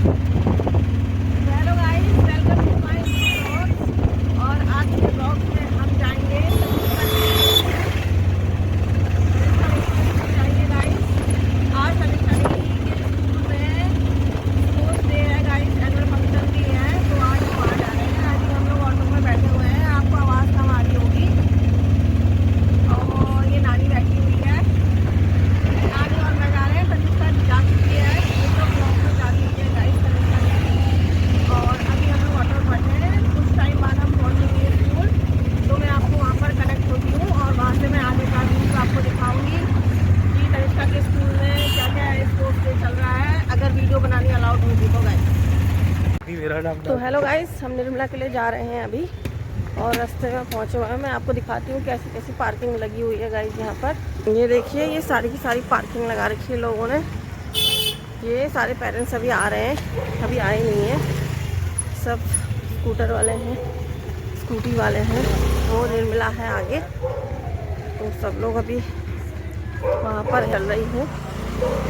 Hello guys, welcome to my blog. और आज के ब्लॉग में हम जाएंगे गाइस। आज समीक्षा के स्कूल में स्पोर्ट्स डे है गाइस, एनुअल फंक्शन भी है, तो आज हम वहाँ जा रहे हैं। आज हम लोग ऑटो में बैठे हुए हैं, आपको आवाज़ कम आ रही होगी। और ये नानी बैठी हुई है, नानी और मैं जा रहे हैं। समीक्षा जा चुकी है, ये तो ब्लॉग में जा चुकी है गाइस समीक्षा ने। और अभी हम लोग ऑटो में बैठे हैं, कुछ टाइम बाद हम पहुँचेंगे स्कूल, तो मैं आपको वहाँ पर कनेक्ट होती हूँ और वहाँ से मैं आगे का व्यू आपको दिखाऊंगी कि समीक्षा के स्कूल में क्या क्या स्पोर्ट्स डे चल रहा है, अगर वीडियो बनानी अलाउड होगी तो गाइस। तो हेलो गाइस, हम निर्मला के लिए जा रहे हैं अभी और रास्ते में पहुँचे हुए हैं। मैं आपको दिखाती हूँ कैसी कैसी पार्किंग लगी हुई है गाइस यहाँ पर। ये देखिए, ये सारी की सारी पार्किंग लगा रखी है लोगों ने। ये सारे पेरेंट्स अभी आ रहे हैं, अभी आए नहीं हैं, सब स्कूटर वाले हैं, स्कूटी वाले हैं। वो निर्मला है आगे, तो सब लोग अभी वहाँ पर चल रही हूँ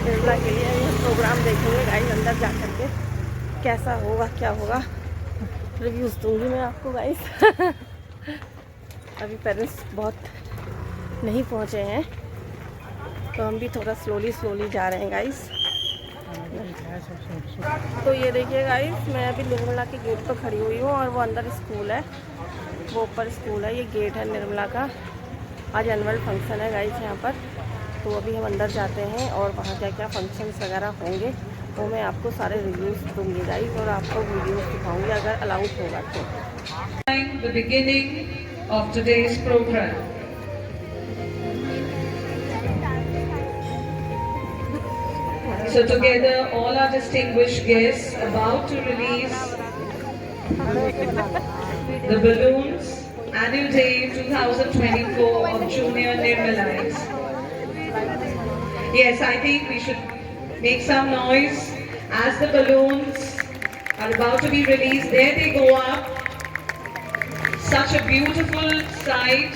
निर्मला के लिए। ये प्रोग्राम देखेंगे गाइस अंदर जा कर के, कैसा होगा क्या होगा रिव्यूज़ दूंगी मैं आपको गाइस। अभी पेरेंट्स बहुत नहीं पहुँचे हैं, तो हम भी थोड़ा स्लोली जा रहे हैं गाइस। तो ये देखिए गाइस, मैं अभी निर्मला के गेट पर खड़ी हुई हूँ और वो अंदर स्कूल है, वो ऊपर स्कूल है, ये गेट है निर्मला का। आज एनुअल फंक्शन है गाइस यहाँ पर, तो अभी हम अंदर जाते हैं और वहाँ क्या क्या फंक्शंस वगैरह होंगे वो मैं आपको सारे रिव्यूज़ दूँगी गाइस, और आपको वीडियोस दिखाऊंगी अगर अलाउड होगा तो। The beginning of today's program. So together, all our distinguished guests about to release the balloons Annual Day 2024 of Junior Nirmalites. Yes, I think we should make some noise as the balloons are about to be released. There they go up. Such a beautiful sight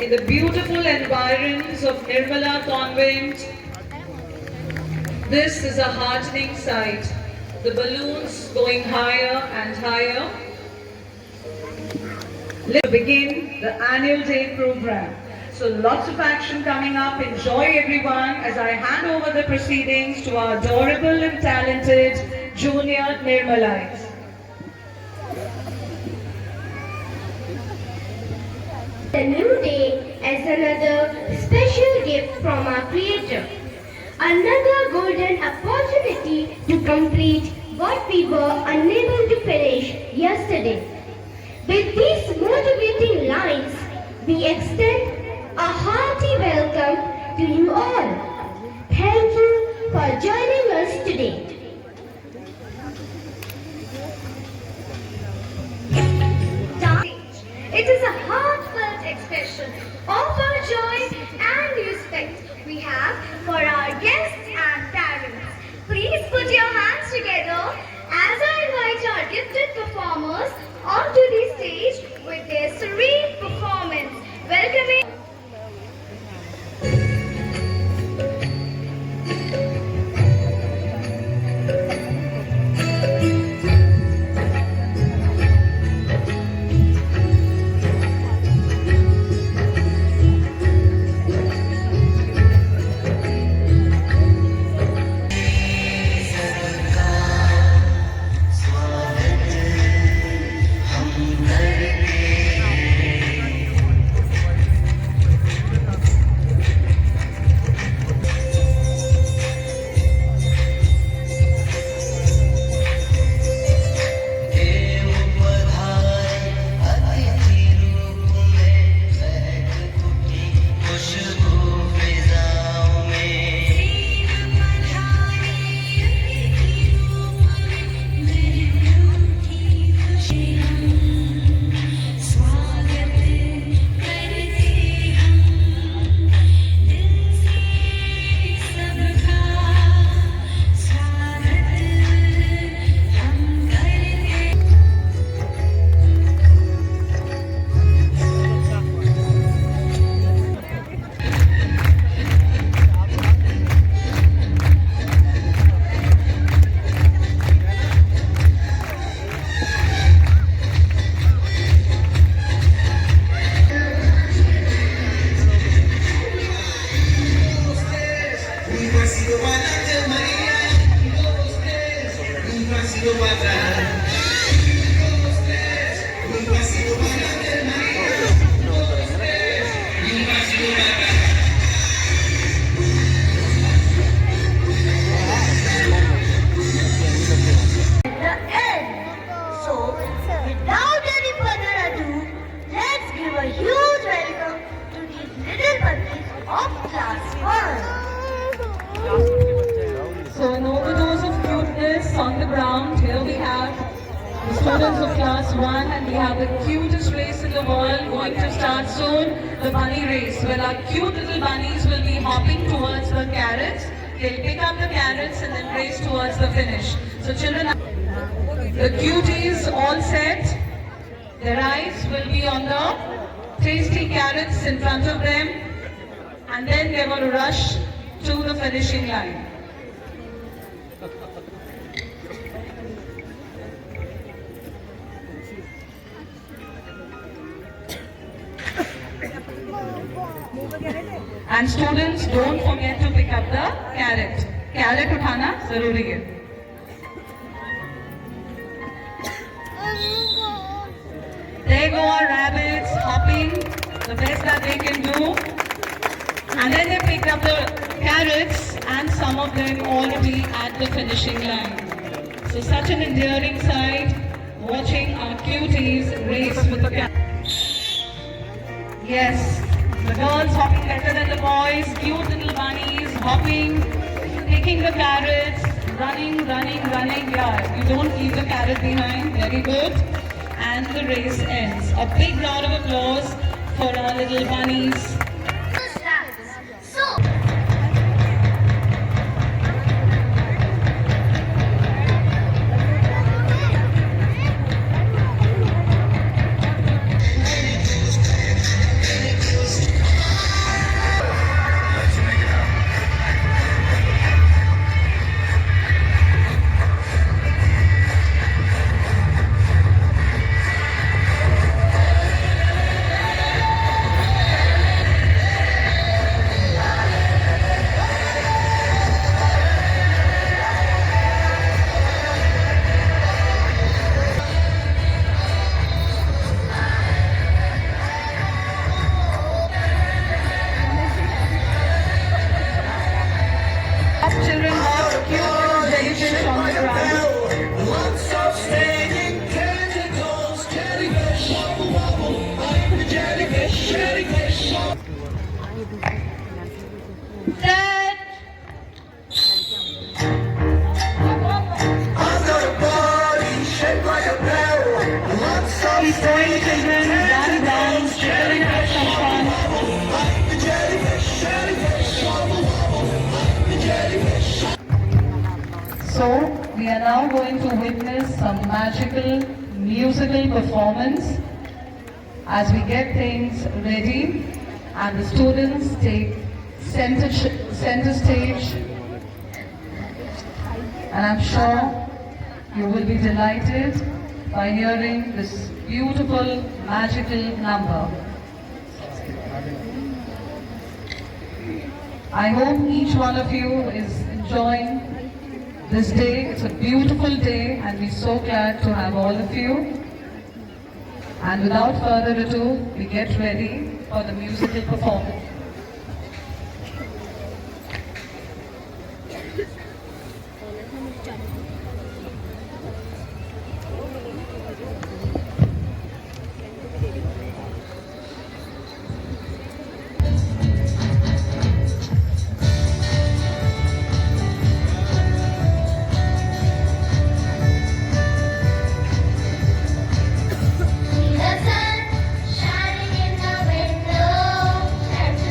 in the beautiful environs of Nirmala Convent. This is a heartening sight. The balloons going higher and higher. Let's begin the annual day program. So lots of action coming up. Enjoy everyone as I hand over the proceedings to our adorable and talented junior Nirmalites. The new day as another special gift from our Creator. Another golden opportunity to complete what we were unable to finish yesterday. With these motivating lines, we extend a hearty welcome to you all. Thank you for joining us today. It is a heartfelt expression of our joy and respect we have for our guests and parents. Please put your hands together as I invite our gifted performers onto the stage with their serene performance. Welcoming pasito para atrás. Un pasito para adelante. Y un pasito para atrás. The end. So, without any further ado, let's give a huge welcome to these little puppies of class 1. So in overdose of cuteness on the ground, here we have the students of class 1 and we have the cutest race in the world going to start soon, the bunny race, where our cute little bunnies will be hopping towards the carrots. They'll pick up the carrots and then race towards the finish. So children, the cuties all set. Their eyes will be on the tasty carrots in front of them and then they're going to rush to the finishing line. And students, don't forget to pick up the carrot. Carrot उठाना जरूरी है. There go our rabbits hopping, the best that they can do. And then they picked up the carrots and some of them already at the finishing line. So such an endearing sight, watching our cuties race with the carrots. Yes, the girls hopping better than the boys, cute little bunnies hopping, taking the carrots, running. Yeah, you don't leave the carrot behind, very good. And the race ends. A big round of applause for our little bunnies. So, Children have cute little jellyfish on the ground. Lots of staying tentacles, jellyfish, wobble wobble. I'm the jellyfish, jellyfish. set. I've got a body shaped like a barrel. Lots of Keep going, children. Run. Children have some fun. I'm the jellyfish, jellyfish, wobble wobble. I'm the jellyfish. So, we are now going to witness some magical musical performance as we get things ready and the students take center stage. And I'm sure you will be delighted by hearing this beautiful magical number. I hope each one of you is enjoying this day. It's a beautiful day and we're so glad to have all of you. And without further ado, we get ready for the musical performance. The sun shining in the window, and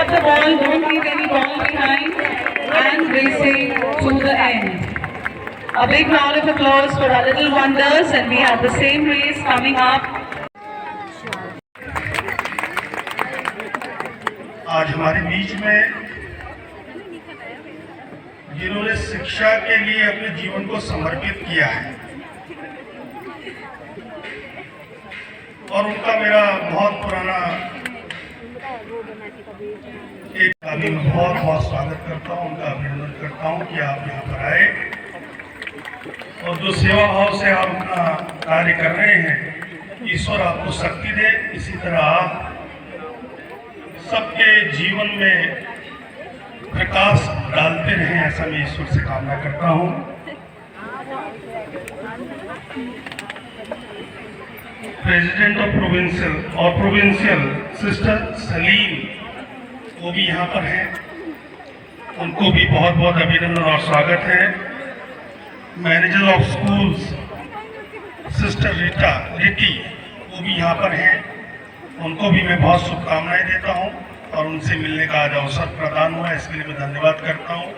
up the ball, don't leave any ball behind, and racing to the end. A big round of applause for our little wonders, and we have the same race coming up. आज हमारे बीच में जिन्होंने शिक्षा के लिए अपने जीवन को समर्पित किया है और उनका मेरा बहुत पुराना एक अभी मैं बहुत बहुत स्वागत करता हूं, उनका अभिनंदन करता हूं कि आप यहाँ पर आए और जो सेवा भाव से आप अपना कार्य कर रहे हैं, ईश्वर आपको शक्ति दे। इसी तरह आप सबके जीवन में प्रकाश डालते रहें, ऐसा मैं ईश्वर से कामना करता हूं। President of provincial sister Salim वो भी यहाँ पर हैं, उनको भी बहुत बहुत अभिनंदन और स्वागत है। मैनेजर ऑफ स्कूल्स सिस्टर रिटी वो भी यहाँ पर हैं, उनको भी मैं बहुत शुभकामनाएं देता हूँ और उनसे मिलने का आज अवसर प्रदान हुआ, इसके लिए मैं धन्यवाद करता हूँ।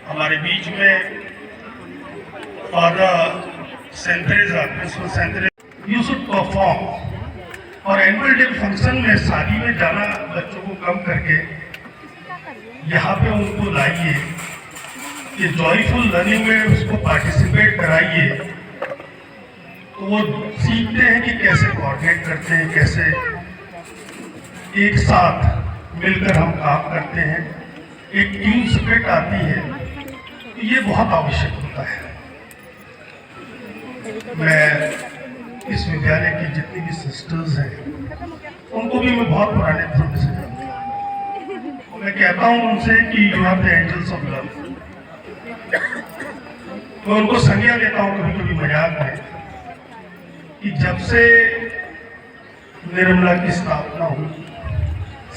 हमारे बीच में फादर सेंथरेजा, प्रिंसिपल सेंथरेजा, यू शुड परफॉर्म और एनुअल डे फंक्शन में शादी में जाना बच्चों को कम करके यहाँ पे उनको लाइए, कि जॉयफुल लर्निंग में उसको पार्टिसिपेट कराइए, तो वो सीखते हैं कि कैसे कोऑर्डिनेट करते हैं, कैसे एक साथ मिलकर हम काम करते हैं, एक टीम स्पिरिट आती है, तो ये बहुत आवश्यक होता है। मैं इस विद्यालय की जितनी भी सिस्टर्स हैं उनको भी मैं बहुत पुराने समय से जानता हूँ। मैं कहता हूँ उनसे कि you are the angels of love. मैं उनको संज्ञा देता हूँ कभी कभी मजाक में कि जब से निर्मला की स्थापना हुई,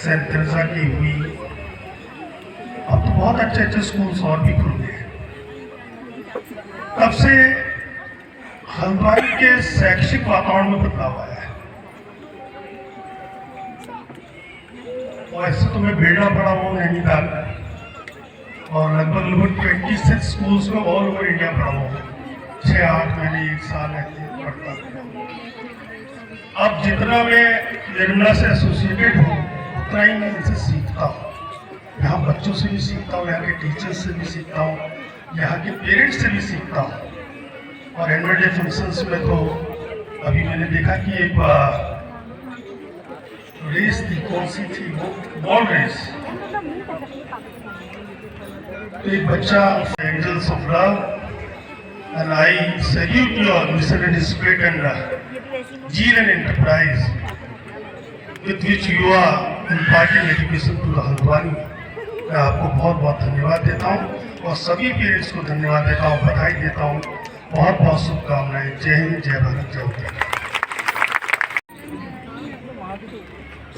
सेंट तेरेसा की हुई, अब तो बहुत अच्छे अच्छे स्कूल्स और भी खुल गए हैं, तब से हल्द्वानी के शैक्षिक वातावरण में बदलाव आया है। वैसे तो मैं बेड़ा पड़ा हूँ नैनीताल और लगभग 26 स्कूल्स में ऑल ओवर इंडिया पढ़ा हूँ, 6-8 महीने 1 साल ऐसे पढ़ता था। अब जितना मैं निर्मला से एसोसिएटेड हूँ उतना ही मैं इनसे सीखता हूँ, यहाँ बच्चों से भी सीखता हूँ, यहाँ के टीचर्स से भी सीखता हूँ, यहाँ के पेरेंट्स से भी सीखता हूँ। और एनुअल डे फंक्शंस में तो अभी मैंने देखा कि एक रेस थी, कौन सी थी वो, बॉल रेस, तो एक बच्चा angels of love and I salute your mission and spirit and zeal and enterprise with which you are imparting education to the Haldwani. मैं आपको बहुत बहुत धन्यवाद देता हूँ और सभी पेरेंट्स को धन्यवाद देता हूँ, बधाई देता हूँ, बहुत बहुत शुभकामनाएं। जय हिंद, जय भारत, जय Uttarakhand.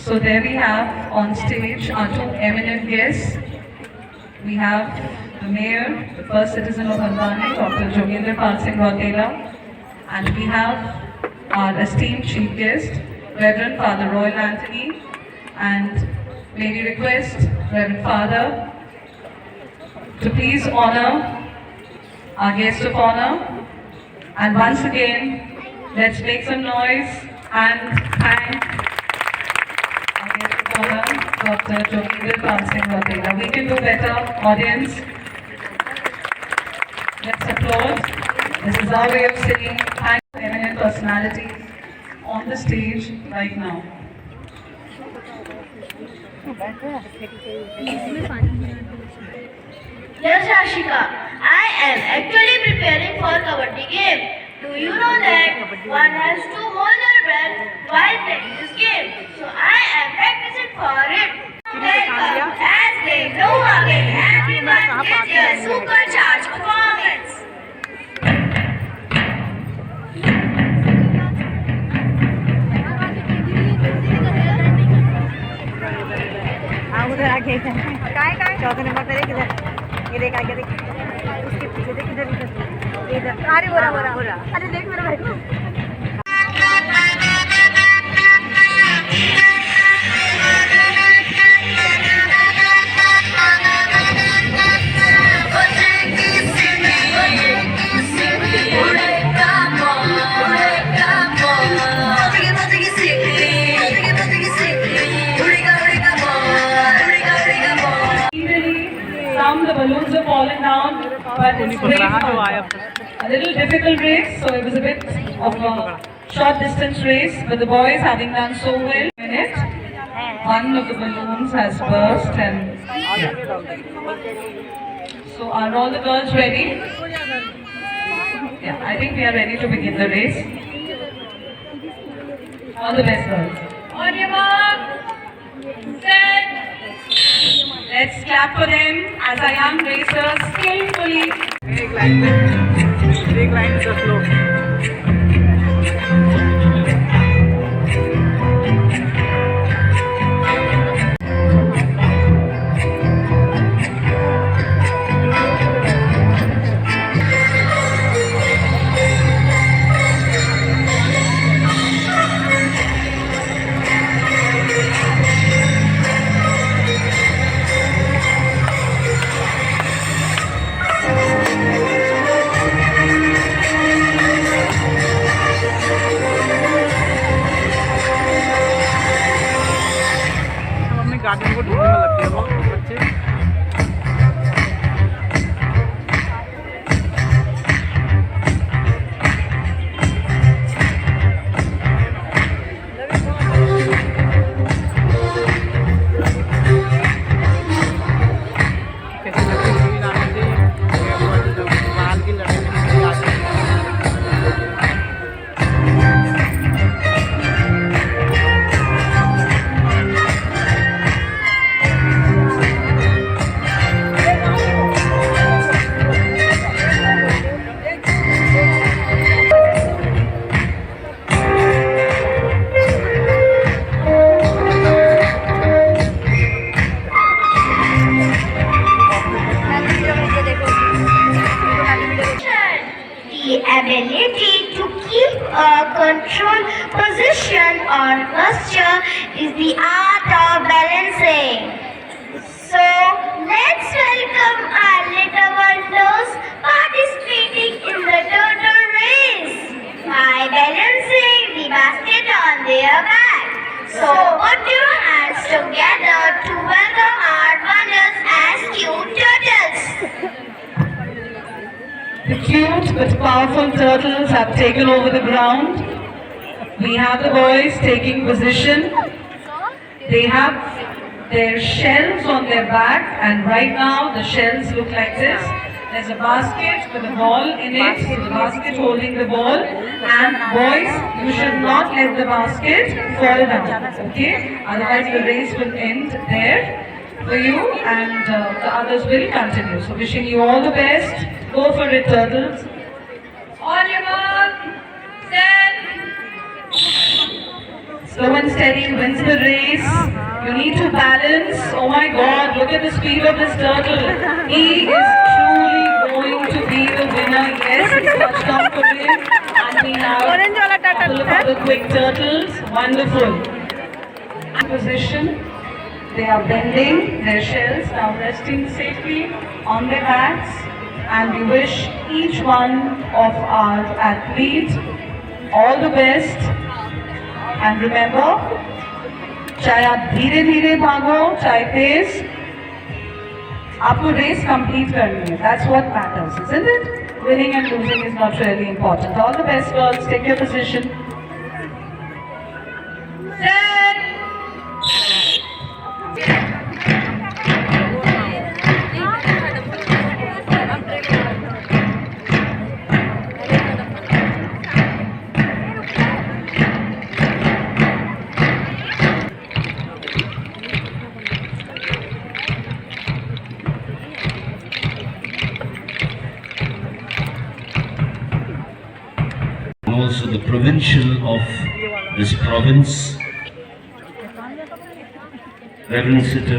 So there we have on stage our two eminent guests. We have the Mayor, the first citizen of Haldwani, Dr. Jogendra Pal Singh Rautela, and we have our esteemed chief guest, Reverend Father Royal Anthony, and may we request Reverend Father to please honor our guest of honor. And once again, let's make some noise and thank our guest of honor, Dr. Jogendra Pal Singh Rautela. We can do better, audience. Let's applaud. This is our way of saying thank you to eminent personalities on the stage right now. Yes, Ashika, I am actually preparing for Kabaddi game. Do you know that one has to hold their breath while playing this game? So I am practicing for it. Welcome as they know again. Everyone get their supercharged performance. उधर आगे काय चौथे number पे देख इधर, ये देख आगे देख, उसके पीछे देख, इधर इधर, अरे बोरा अरे देख मेरे भाई को। the balloons have fallen down, but it's great fun. A little difficult race, so it was a bit of a short distance race, but the boys having done so well in it. One of the balloons has burst and so are all the girls ready? Yeah, I think we are ready to begin the race. All the best girls. On your mark, set. Let's clap for them as our young racers skillfully. एक line से slow garden को ढूंढने में लगती है वो बच्चे कैसे लगती है लाने से बाल की लड़ाई में आती है The ability to keep a controlled position or posture is the art of balancing. So let's welcome our little wonders participating in the turtle race by balancing the basket on their back. So put your hands together to welcome our wonders as cute turtles. The cute but powerful turtles have taken over the ground. We have the boys taking position. They have their shells on their back, and right now the shells look like this. There's a basket with a ball in it, so the basket holding the ball. And boys, you should not let the basket fall down, okay? Otherwise the race will end there for you and the others will continue. So wishing you all the best. Go for it, turtles. On your mark, set. Slow and steady wins the race. You need to balance. Oh my God, look at the speed of this turtle. He is truly going to be the winner. Yes, it's touched on for him. And we have a couple of other quick turtles. Wonderful. Position. They are bending their shells, now resting safely on their backs. And we wish each one of our athletes all the best. And remember, चाहे आप धीरे धीरे भागो, चाहे तेज, आपको race complete करनी है. That's what matters, isn't it? Winning and losing is not really important. All the best, girls. Take your position. Also the provincial of this province, Reverend Sister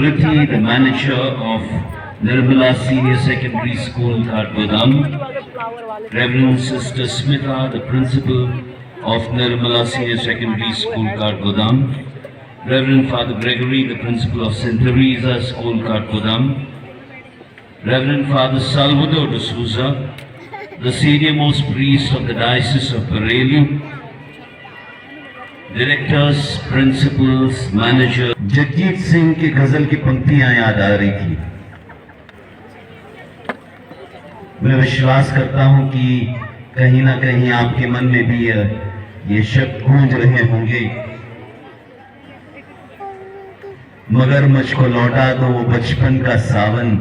Rithi, the manager of Nirmala Senior Secondary School, Katgodam, Reverend Sister Smita, the principal of Nirmala Senior Secondary School, Katgodam, Reverend Father Gregory, the principal of St. Teresa School, Katgodam, Reverend Father Salvador de Souza, the senior-most priest of the Diocese of Bareilly, directors, principals, managers. Jagjit Singh की गजल की पंक्तियां याद आ रही थी. मैं विश्वास करता हूं कि कहीं ना कहीं आपके मन में भी ये शब्द गूंज रहे होंगे, मगर मुझको लौटा दो वो बचपन का सावन,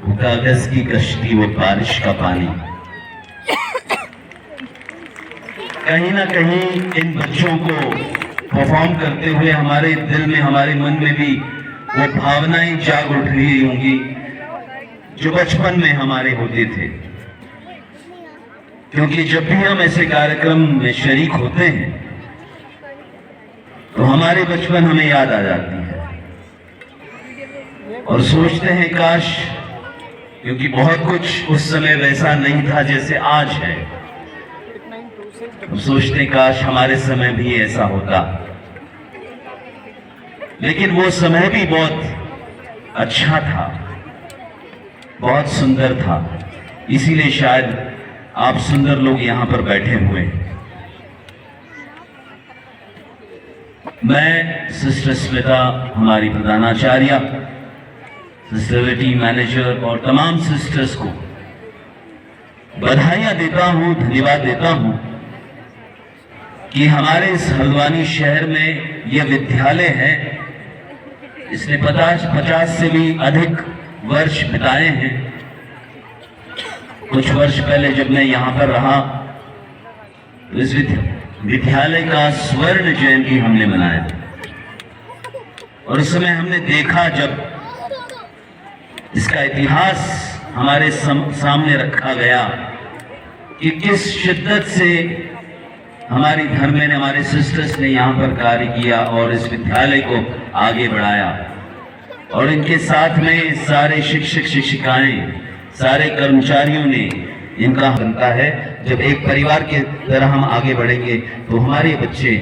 वो कागज की कश्ती, वो बारिश का पानी। कहीं ना कहीं इन बच्चों को परफॉर्म करते हुए हमारे दिल में, हमारे मन में भी वो भावनाएं जाग उठ रही होंगी जो बचपन में हमारे होते थे। क्योंकि जब भी हम ऐसे कार्यक्रम में शरीक होते हैं तो हमारे बचपन हमें याद आ जाती है और सोचते हैं काश, क्योंकि बहुत कुछ उस समय वैसा नहीं था जैसे आज है, हम सोचते हैं काश हमारे समय भी ऐसा होता। लेकिन वो समय भी बहुत अच्छा था, बहुत सुंदर था, इसीलिए शायद आप सुंदर लोग यहां पर बैठे हुए हैं। मैं सिस्टर स्मिता, हमारी प्रधानाचार्य, सिस्टरिटी मैनेजर और तमाम सिस्टर्स को बधाइयां देता हूं, धन्यवाद देता हूं कि हमारे इस हल्द्वानी शहर में यह विद्यालय है। इसने 50 से भी अधिक वर्ष बिताए हैं। कुछ वर्ष पहले जब मैं यहाँ पर रहा तो इस विद्यालय का स्वर्ण जयंती हमने मनाया और उस समय हमने देखा जब इसका इतिहास हमारे सामने रखा गया कि किस शिद्दत से हमारी धर्म ने, हमारे सिस्टर्स ने यहाँ पर कार्य किया और इस विद्यालय को आगे बढ़ाया। और इनके साथ में सारे शिक्षक शिक्षिकाएं, सारे कर्मचारियों ने इनका बनता है। जब एक परिवार के तरह हम आगे बढ़ेंगे तो हमारे बच्चे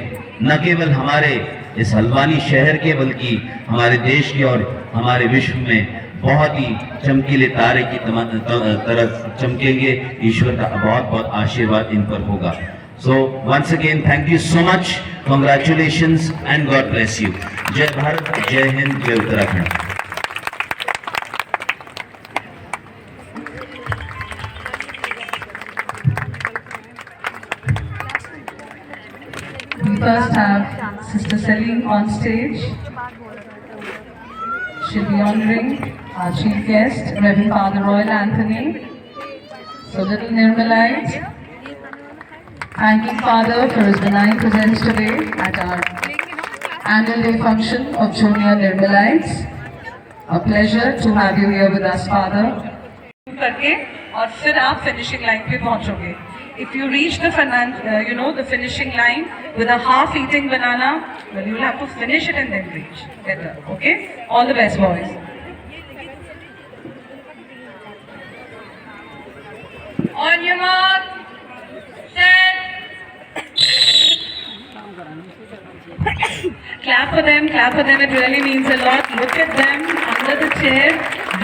न केवल हमारे इस हल्द्वानी शहर के बल्कि हमारे देश के और हमारे विश्व में बहुत ही चमकीले तारे की तरह चमकेंगे। ईश्वर का बहुत बहुत आशीर्वाद इन पर होगा। So once again thank you so much, congratulations and God bless you. जय भारत, जय हिंद, जय Uttarakhand. We first have Sister Celine on stage. She'll be honoring our chief guest, Reverend Father Royal Anthony. So little Nirmalite, thanking Father for his benign presence today at our annual day function of Junior Nirmalites. A pleasure to have you here with us, Father. करके और फिर आप finishing line पे पहुंचोगे. If you reach the the finishing line with a half-eaten banana, well, you'll have to finish it and then reach. Better, okay? All the best, boys. On your mark, set. Clap for them, clap for them. It really means a lot. Look at them under the chair,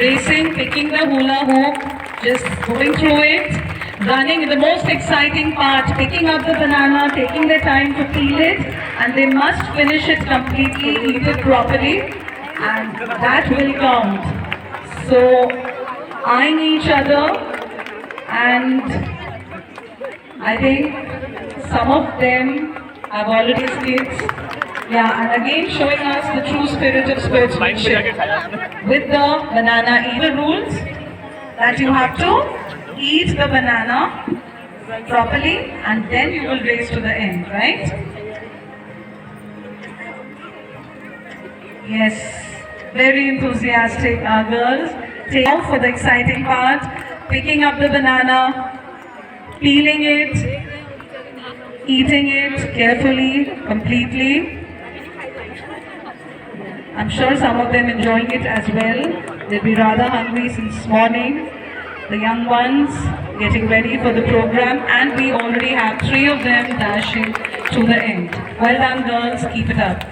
racing, picking the hula hoop, just going through it. Running, the most exciting part, picking up the banana, taking their time to peel it, and they must finish it completely, eat it properly, and that will count. So, eyeing each other, and I think some of them have already skipped. Yeah, and again showing us the true spirit of sportsmanship. With the banana eater rules, that you have to eat the banana properly and then you will race to the end, right? Yes, very enthusiastic girls. Take off for the exciting part, picking up the banana, peeling it, eating it carefully, completely. I'm sure some of them enjoying it as well. They'll be rather hungry since morning. The young ones getting ready for the program, and we already have 3 of them dashing to the end. Well done, girls, keep it up.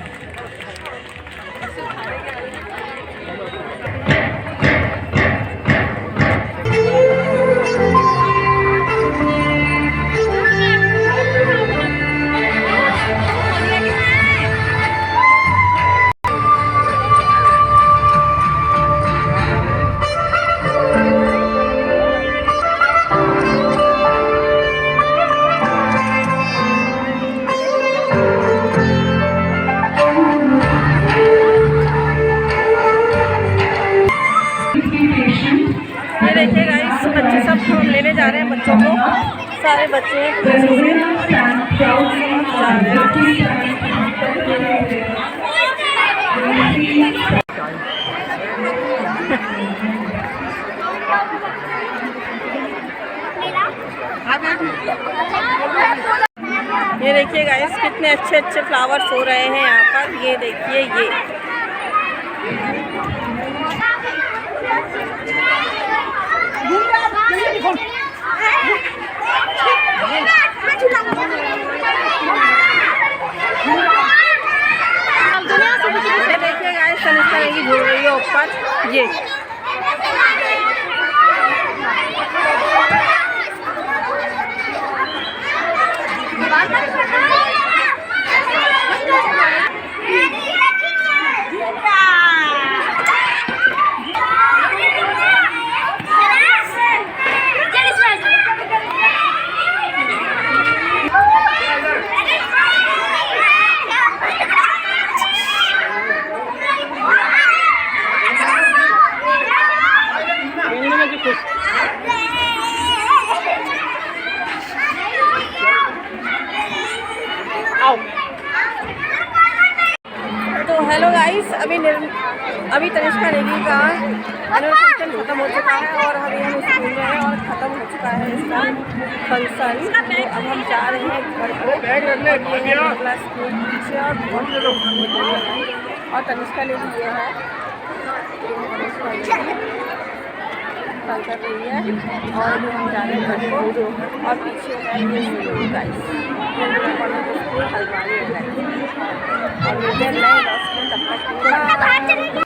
जा रहे हैं बच्चों को, सारे बच्चे The winner stands proudly on lucky ये देखिए guys कितने अच्छे अच्छे फ्लावर्स हो रहे हैं यहाँ पर। ये देखिए ये देखिए गाइस तनिष्का नेगी झूल रही है ऊपर। ये तो हेलो गाइस, अभी तनिष्का नेगी का एनुअल फंक्शन खत्म हो चुका है और अभी हम स्कूल में हैं और ख़त्म हो चुका है इसका फंक्शन। तो अब हम जा रहे हैं घर को। अगला स्कूल पीछे और तनिष्का नेगी ये है कर रही है और हम जा रहे हैं घर को। और पीछे है ये स्कूल गाइस, स्कूल हल्द्वानी है और मुझे नए 10 मिनट तब तक